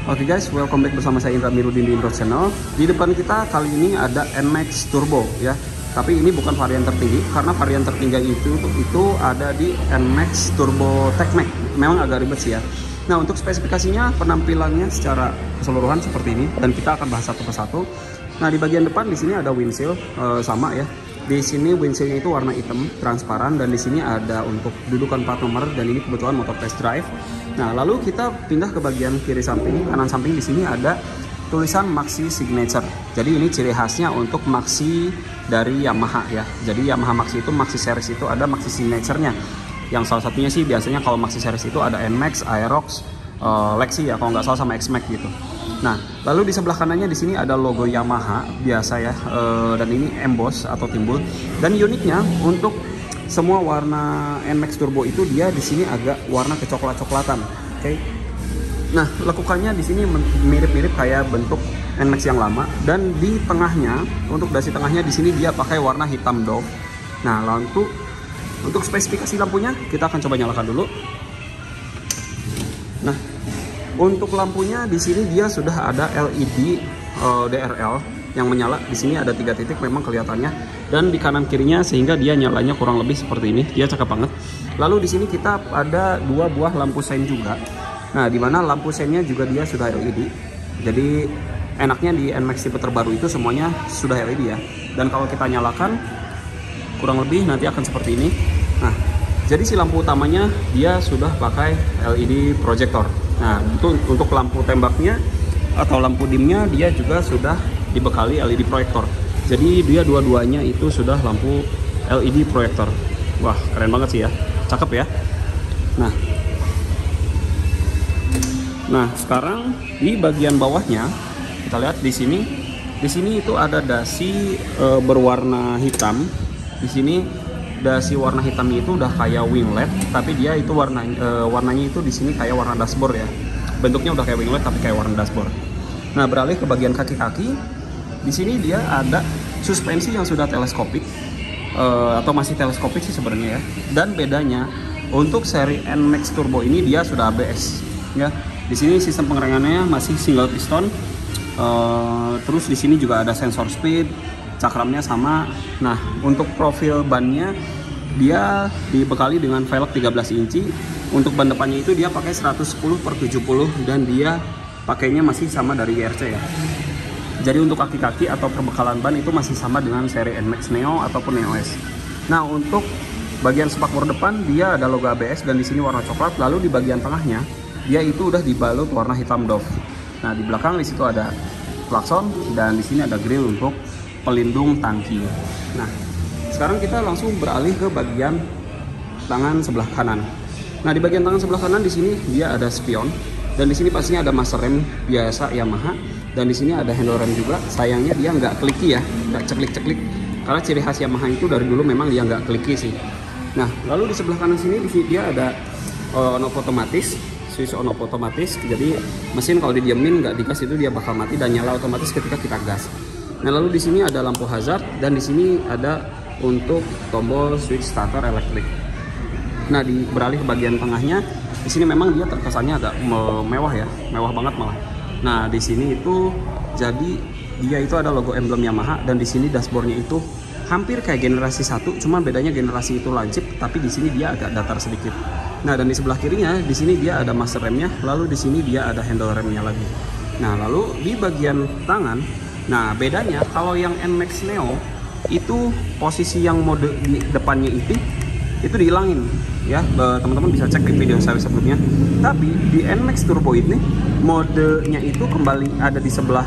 Oke guys, welcome back bersama saya Indra Mirudin di Indro Channel. Di depan kita kali ini ada NMAX Turbo ya. Tapi ini bukan varian tertinggi, karena varian tertinggi itu ada di NMAX Turbo TechMax. Memang agak ribet sih ya. Nah, untuk spesifikasinya, penampilannya secara keseluruhan seperti ini, dan kita akan bahas satu persatu. Nah, di bagian depan di sini ada windshield sama ya. Di sini windshieldnya itu warna hitam transparan, dan di sini ada untuk dudukan plat nomor, dan ini kebetulan motor test drive. Nah, lalu kita pindah ke bagian kiri samping, kanan samping. Di sini ada tulisan Maxi Signature. Jadi ini ciri khasnya untuk Maxi dari Yamaha ya. Jadi Yamaha Maxi itu Maxi series itu ada Maxi Signature-nya. Yang salah satunya sih biasanya kalau Maxi series itu ada NMAX, Aerox, Lexi ya, kalau nggak salah, sama X-Max gitu. Nah, lalu di sebelah kanannya di sini ada logo Yamaha biasa ya, dan ini emboss atau timbul. Dan uniknya untuk semua warna NMAX Turbo itu dia di sini agak warna kecoklat-coklatan. Oke. Nah, lekukannya di sini mirip-mirip kayak bentuk NMAX yang lama, dan di tengahnya, untuk dasi tengahnya di sini dia pakai warna hitam Dove. Nah, lalu untuk spesifikasi lampunya kita akan coba nyalakan dulu. Nah, untuk lampunya di sini dia sudah ada LED DRL yang menyala. Di sini ada 3 titik memang kelihatannya, dan di kanan kirinya, sehingga dia nyalanya kurang lebih seperti ini. Dia cakep banget. Lalu di sini kita ada 2 buah lampu sein juga. Nah, di mana lampu seinnya juga dia sudah LED. Jadi enaknya di NMAX tipe terbaru itu semuanya sudah LED ya. Dan kalau kita nyalakan kurang lebih nanti akan seperti ini. Nah, jadi si lampu utamanya dia sudah pakai LED projector. Nah, untuk lampu tembaknya atau lampu dimnya dia juga sudah dibekali LED proyektor. Jadi dia dua-duanya itu sudah lampu LED proyektor. Wah, keren banget sih ya. Cakep ya. Nah, sekarang di bagian bawahnya kita lihat di sini. Di sini itu ada dasi berwarna hitam. Di sini dasi warna hitamnya itu udah kayak winglet, tapi dia itu warnanya itu di sini kayak warna dashboard ya. Bentuknya udah kayak winglet tapi kayak warna dashboard. Nah, beralih ke bagian kaki-kaki. Di sini dia ada suspensi yang sudah teleskopik, atau masih teleskopik sih sebenarnya ya. Dan bedanya untuk seri NMAX Turbo ini dia sudah ABS ya. Di sini sistem pengeremannya masih single piston. Terus di sini juga ada sensor speed, cakramnya sama. Nah, untuk profil bannya dia dibekali dengan velg 13 inci. Untuk ban depannya itu dia pakai 110/70, dan dia pakainya masih sama dari YRC ya. Jadi untuk kaki-kaki atau perbekalan ban itu masih sama dengan seri NMAX Neo ataupun Neo S. Nah, untuk bagian spakbor depan dia ada logo ABS, dan di sini warna coklat. Lalu di bagian tengahnya dia itu udah dibalut warna hitam Dove. Nah, di belakang di situ ada klakson, dan di sini ada grill untuk pelindung tangki. Nah, sekarang kita langsung beralih ke bagian tangan sebelah kanan. Nah, di bagian tangan sebelah kanan di sini dia ada spion, dan di sini pastinya ada master rem biasa Yamaha, dan di sini ada handle rem juga. Sayangnya dia nggak kliki ya, nggak ceklik-ceklik, karena ciri khas Yamaha itu dari dulu memang dia nggak kliki sih. Nah, lalu di sebelah kanan sini dia ada on off otomatis. Switch on off otomatis, jadi mesin kalau didiemin nggak digas itu dia bakal mati dan nyala otomatis ketika kita gas. Nah, lalu di sini ada lampu hazard, dan di sini ada untuk tombol switch starter elektrik. Nah, beralih ke bagian tengahnya, di sini memang dia terkesannya agak mewah ya, mewah banget malah. Nah, di sini itu jadi dia itu ada logo emblem Yamaha, dan di sini dashboardnya itu hampir kayak generasi 1, cuman bedanya generasi itu lancip, tapi di sini dia agak datar sedikit. Nah, dan di sebelah kirinya di sini dia ada master remnya, lalu di sini dia ada handle remnya lagi. Nah, lalu di bagian tangan, nah bedanya kalau yang NMAX Neo itu posisi yang mode di depannya itu dihilangin ya. Teman-teman bisa cek di video saya sebelumnya. Tapi di NMAX Turbo ini modenya itu kembali ada di sebelah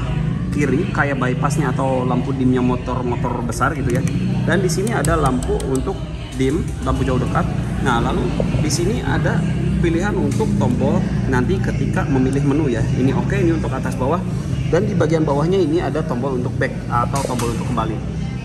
kiri kayak bypassnya atau lampu dimnya motor-motor besar gitu ya. Dan di sini ada lampu untuk dim, lampu jauh dekat. Nah, lalu di sini ada pilihan untuk tombol nanti ketika memilih menu ya. Ini oke, ini untuk atas bawah, dan di bagian bawahnya ini ada tombol untuk back atau tombol untuk kembali.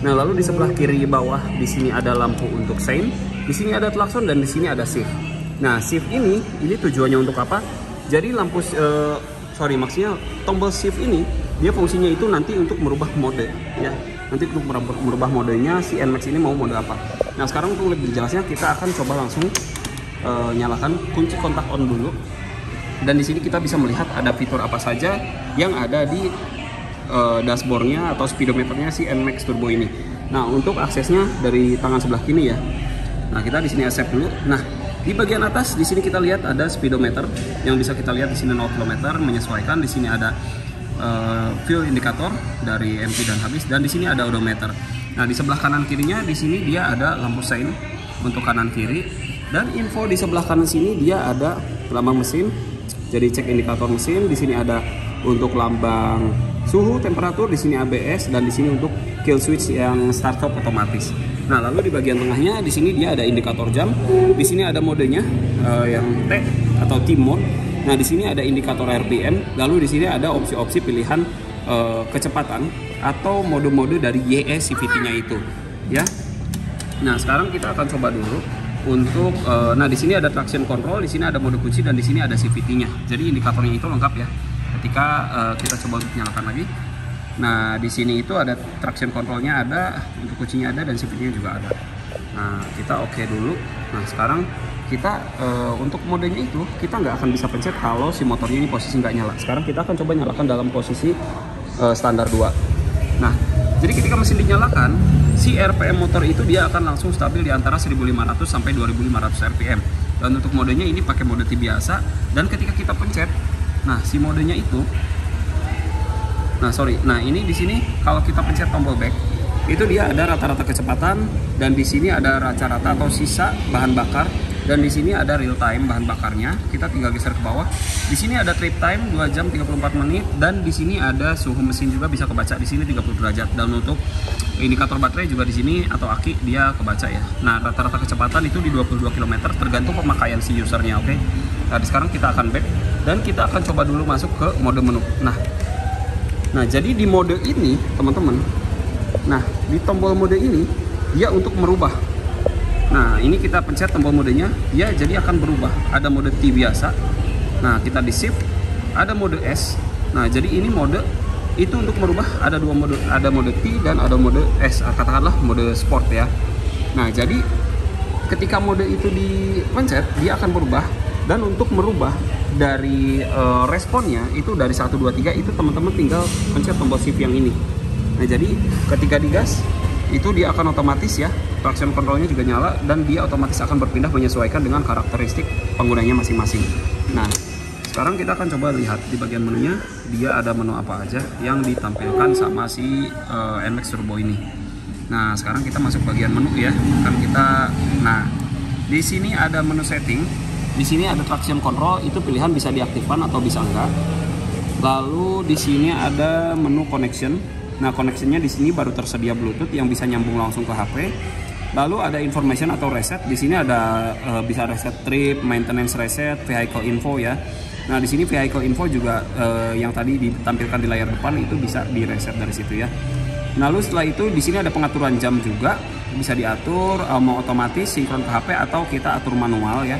Nah, lalu di sebelah kiri bawah di sini ada lampu untuk sein, di sini ada klakson, dan di sini ada shift. Nah, shift ini tujuannya untuk apa? Jadi maksudnya tombol shift ini dia fungsinya itu nanti untuk merubah mode ya. Nanti untuk merubah modenya si NMAX ini mau mode apa. Nah, sekarang untuk lebih jelasnya kita akan coba langsung nyalakan kunci kontak on dulu. dan di sini kita bisa melihat ada fitur apa saja yang ada di dashboardnya atau speedometernya si NMAX Turbo ini. Nah, untuk aksesnya dari tangan sebelah kiri ya. Nah, kita di sini accept dulu. Nah, di bagian atas di sini kita lihat ada speedometer yang bisa kita lihat di sini 0 km menyesuaikan. Di sini ada fuel indikator dari MP dan habis, dan di sini ada odometer. Nah, di sebelah kanan kirinya di sini dia ada lampu sein untuk kanan kiri, dan info di sebelah kanan sini dia ada lambang mesin. Jadi cek indikator mesin. Di sini ada untuk lambang suhu, temperatur, di sini ABS, dan di sini untuk kill switch yang start stop otomatis. Nah, lalu di bagian tengahnya di sini dia ada indikator jam. Di sini ada modenya yang T atau T mode. Nah, di sini ada indikator RPM. Lalu di sini ada opsi-opsi pilihan kecepatan atau mode-mode dari YE CVT-nya itu, ya. Nah, sekarang kita akan coba dulu untuk nah di sini ada traction control, di sini ada mode kunci, dan di sini ada CVT-nya. Jadi indikatornya itu lengkap ya. Ketika kita coba untuk nyalakan lagi. Nah, di sini itu ada traction controlnya ada, untuk kuncinya ada, dan CVT-nya juga ada. Nah, kita oke dulu. Nah, sekarang kita untuk modenya itu kita nggak akan bisa pencet kalau si motornya ini posisi nggak nyala. Sekarang kita akan coba nyalakan dalam posisi standar 2. Nah, jadi ketika mesin dinyalakan, si RPM motor itu dia akan langsung stabil di antara 1500 sampai 2500 RPM. Dan untuk modenya ini pakai mode T biasa, dan ketika kita pencet, nah si modenya itu nah ini di sini kalau kita pencet tombol back itu dia ada rata-rata kecepatan, dan di sini ada rata-rata atau sisa bahan bakar, dan di sini ada real time bahan bakarnya. Kita tinggal geser ke bawah. Di sini ada trip time 2 jam 34 menit, dan di sini ada suhu mesin juga bisa kebaca di sini 30 derajat, dan untuk indikator baterai juga di sini atau aki dia kebaca ya. Nah, rata-rata kecepatan itu di 22 km tergantung pemakaian si usernya, oke. Nah, sekarang kita akan back dan kita akan coba dulu masuk ke mode menu. Nah, jadi di mode ini, teman-teman. Nah, di tombol mode ini dia untuk merubah. Nah, ini kita pencet tombol modenya, dia jadi akan berubah. Ada mode T biasa. Nah, kita di shift, ada mode S. Nah, jadi ini mode itu untuk merubah ada 2 mode, ada mode T dan ada mode S, katakanlah mode sport ya. Nah, jadi ketika mode itu dipencet, dia akan berubah, dan untuk merubah dari responnya itu dari 1 2 3 itu teman-teman tinggal pencet tombol shift yang ini. Nah, jadi ketika digas itu dia akan otomatis ya, traction controlnya juga nyala, dan dia otomatis akan berpindah menyesuaikan dengan karakteristik penggunanya masing-masing. Nah, sekarang kita akan coba lihat di bagian menunya dia ada menu apa aja yang ditampilkan sama si NMAX Turbo ini. Nah, sekarang kita masuk bagian menu ya. Nah, di sini ada menu setting. Di sini ada traction control, itu pilihan bisa diaktifkan atau bisa enggak. Lalu di sini ada menu connection. Nah, connectionnya di sini baru tersedia Bluetooth yang bisa nyambung langsung ke HP. Lalu ada information atau reset. Di sini ada bisa reset trip, maintenance reset, vehicle info ya. Nah, di sini vehicle info juga yang tadi ditampilkan di layar depan itu bisa direset dari situ ya. Lalu setelah itu di sini ada pengaturan jam juga, bisa diatur mau otomatis sinkron ke HP atau kita atur manual ya.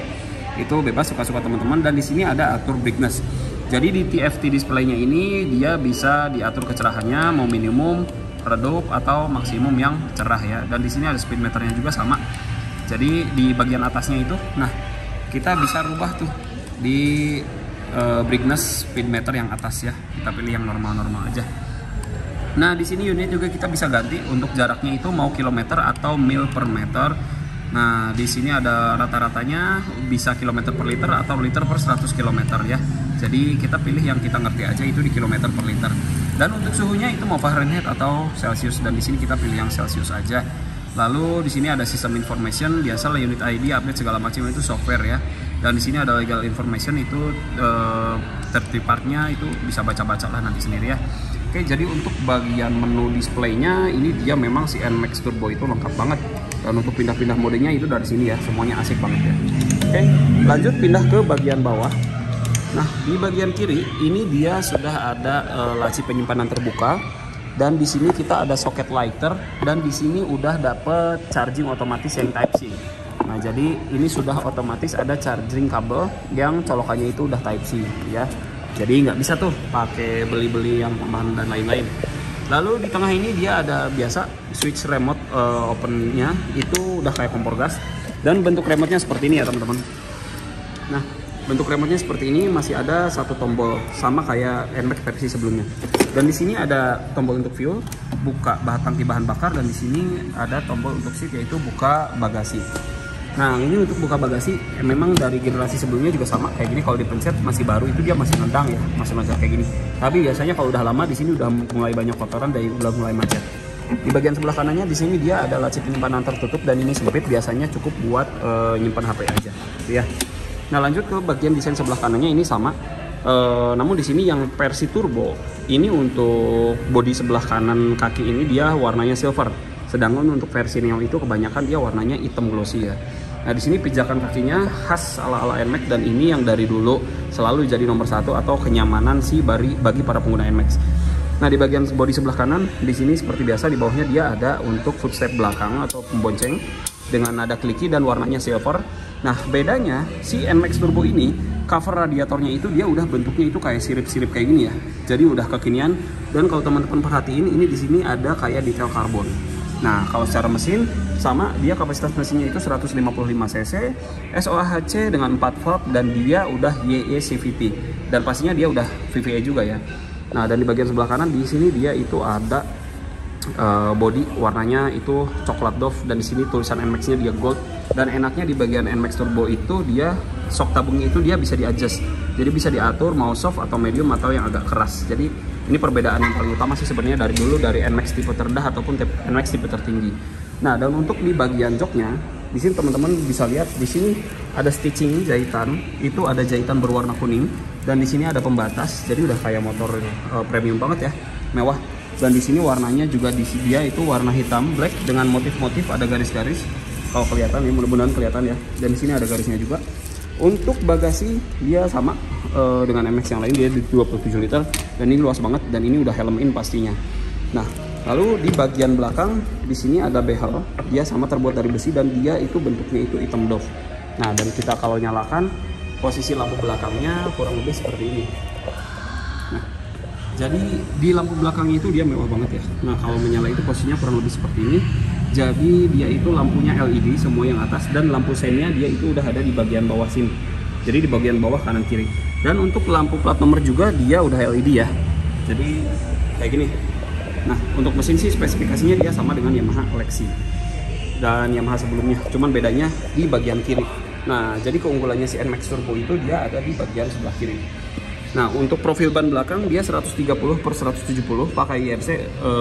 Itu bebas, suka-suka teman-teman. Dan di sini ada atur brightness. Jadi di TFT displaynya ini dia bisa diatur kecerahannya mau minimum, redup, atau maksimum yang cerah ya. Dan di sini ada speed meternya juga sama. Jadi di bagian atasnya itu, nah kita bisa rubah tuh di brightness speed meter yang atas ya. Kita pilih yang normal-normal aja. Nah, di sini unit juga kita bisa ganti untuk jaraknya itu mau kilometer atau mil per meter. Nah, di sini ada rata-ratanya bisa kilometer per liter atau liter per 100 km ya. Jadi kita pilih yang kita ngerti aja, itu di kilometer per liter. Dan untuk suhunya itu mau Fahrenheit atau Celsius, dan di sini kita pilih yang Celsius aja. Lalu di sini ada system information, biasalah unit ID, update segala macam itu software ya. Dan di sini ada legal information, itu third partnya itu bisa baca-baca lah nanti sendiri ya. Oke, jadi untuk bagian menu displaynya ini dia memang si NMAX Turbo itu lengkap banget. Dan untuk pindah-pindah modenya itu dari sini ya, semuanya asik banget ya. Oke, lanjut pindah ke bagian bawah. Nah, di bagian kiri ini dia sudah ada laci penyimpanan terbuka, dan di sini kita ada soket lighter, dan di sini udah dapet charging otomatis yang Type C. Nah, jadi ini sudah otomatis ada charging kabel yang colokannya itu udah Type C ya. Jadi nggak bisa tuh pakai beli-beli yang tambahan dan lain-lain. Lalu di tengah ini dia ada biasa switch remote opennya, itu udah kayak kompor gas, dan bentuk remote-nya seperti ini ya teman-teman. Nah, Bentuk remote-nya seperti ini, masih ada satu tombol sama kayak NMAX versi sebelumnya. Dan di sini ada tombol untuk fuel, buka tangki bahan bakar, dan di sini ada tombol untuk seat yaitu buka bagasi. Nah, ini untuk buka bagasi memang dari generasi sebelumnya juga sama kayak gini. Kalau dipencet masih baru itu dia masih nendang ya, masih macet kayak gini. Tapi biasanya kalau udah lama di sini udah mulai banyak kotoran dan udah mulai macet. Di bagian sebelah kanannya di sini dia ada laci penyimpanan tertutup dan ini sempit, biasanya cukup buat nyimpan HP aja, gitu ya. Nah, lanjut ke bagian desain sebelah kanannya ini sama. Namun di sini yang versi turbo ini untuk bodi sebelah kanan kaki ini dia warnanya silver. Sedangkan untuk versi Neo itu kebanyakan dia warnanya hitam glossy ya. Nah, di sini pijakan kakinya khas ala-ala NMAX dan ini yang dari dulu selalu jadi nomor satu atau kenyamanan sih bagi para pengguna NMAX. Nah, di bagian bodi sebelah kanan di sini seperti biasa di bawahnya dia ada untuk footstep belakang atau pembonceng dengan nada kliki dan warnanya silver. Nah, bedanya si NMAX Turbo ini cover radiatornya itu dia udah bentuknya itu kayak sirip-sirip kayak gini ya. Jadi udah kekinian dan kalau teman-teman perhatiin ini di sini ada kayak detail karbon. Nah, kalau secara mesin sama, dia kapasitas mesinnya itu 155 cc, SOHC dengan 4 valve dan dia udah YE CVT dan pastinya dia udah VVA juga ya. Nah, dan di bagian sebelah kanan di sini dia itu ada body warnanya itu coklat doff dan di sini tulisan NMAX-nya dia gold. Dan enaknya di bagian NMAX Turbo itu dia shock tabungnya itu dia bisa di-adjust. Jadi bisa diatur mau soft atau medium atau yang agak keras. Jadi ini perbedaan yang paling utama sih sebenarnya dari dulu dari NMAX tipe terendah ataupun NMAX tipe tertinggi. Nah, dan untuk di bagian joknya, di sini teman-teman bisa lihat di sini ada stitching jahitan, itu ada jahitan berwarna kuning dan di sini ada pembatas. Jadi udah kayak motor premium banget ya, mewah. Dan di sini warnanya juga dia itu warna hitam black dengan motif-motif ada garis-garis. Kalau kelihatan ya, mudah-mudahan kelihatan ya. Dan di sini ada garisnya juga. Untuk bagasi dia sama dengan NMAX yang lain, dia di 27 liter dan ini luas banget dan ini udah helm in pastinya. Nah, lalu di bagian belakang di sini ada behel, dia sama terbuat dari besi dan dia itu bentuknya itu hitam doff. Nah, dan kita kalau nyalakan posisi lampu belakangnya kurang lebih seperti ini. Nah, jadi di lampu belakangnya itu dia mewah banget ya. Nah, kalau menyala itu posisinya kurang lebih seperti ini. Jadi dia itu lampunya LED semua yang atas dan lampu seinnya dia itu udah ada di bagian bawah sini. Jadi di bagian bawah kanan kiri. Dan untuk lampu plat nomor juga dia udah LED ya. Jadi kayak gini. Nah, untuk mesin sih spesifikasinya dia sama dengan Yamaha Lexi dan Yamaha sebelumnya. Cuman bedanya di bagian kiri. Nah, jadi keunggulannya si NMAX Turbo itu dia ada di bagian sebelah kiri. Nah, untuk profil ban belakang dia 130/170 pakai IRC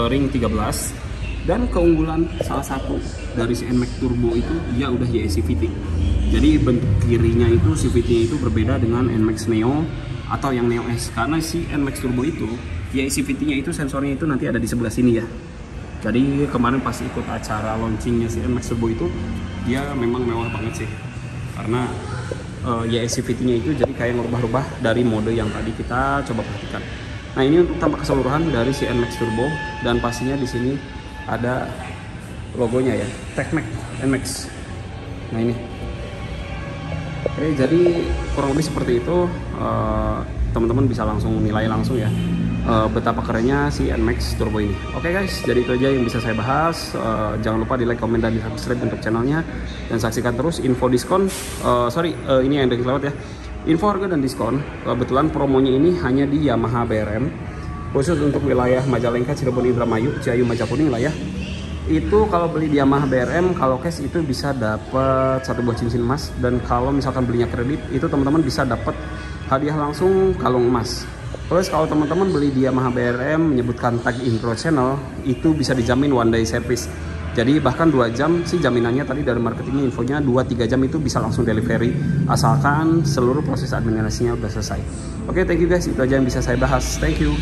ring 13. Dan keunggulan salah satu dari si NMAX Turbo itu dia udah YE CVT. Jadi bentuk kirinya itu CVT-nya itu berbeda dengan NMAX Neo atau yang Neo S. Karena si NMAX Turbo itu YE CVT-nya itu sensornya itu nanti ada di sebelah sini ya. Jadi kemarin pas ikut acara launchingnya si NMAX Turbo itu dia memang mewah banget sih. Karena YE CVT-nya itu jadi kayak ngerubah-rubah dari mode yang tadi kita coba perhatikan. Nah, ini untuk tampak keseluruhan dari si NMAX Turbo dan pastinya di sini ada logonya ya, TechMax NMAX. Nah, ini oke, jadi kurang lebih seperti itu. Teman-teman bisa langsung nilai langsung ya betapa kerennya si NMAX Turbo ini. Oke guys, jadi itu aja yang bisa saya bahas. Jangan lupa di like, komen, dan di subscribe untuk channelnya dan saksikan terus info diskon. Ini yang udah lewat ya, info harga dan diskon. Kebetulan promonya ini hanya di Yamaha BRM khusus untuk wilayah Majalengka, Cirebon, Indramayu, Ciayu, Majakuning lah ya. Itu kalau beli di Yamaha BRM kalau cash itu bisa dapat 1 buah cincin emas, dan kalau misalkan belinya kredit itu teman-teman bisa dapat hadiah langsung kalung emas. Terus kalau teman-teman beli di Yamaha BRM menyebutkan tag intro channel itu bisa dijamin one day service. Jadi bahkan 2 jam sih jaminannya, tadi dari marketingnya infonya 2-3 jam itu bisa langsung delivery asalkan seluruh proses administrasinya udah selesai. Oke, thank you guys, itu aja yang bisa saya bahas. Thank you.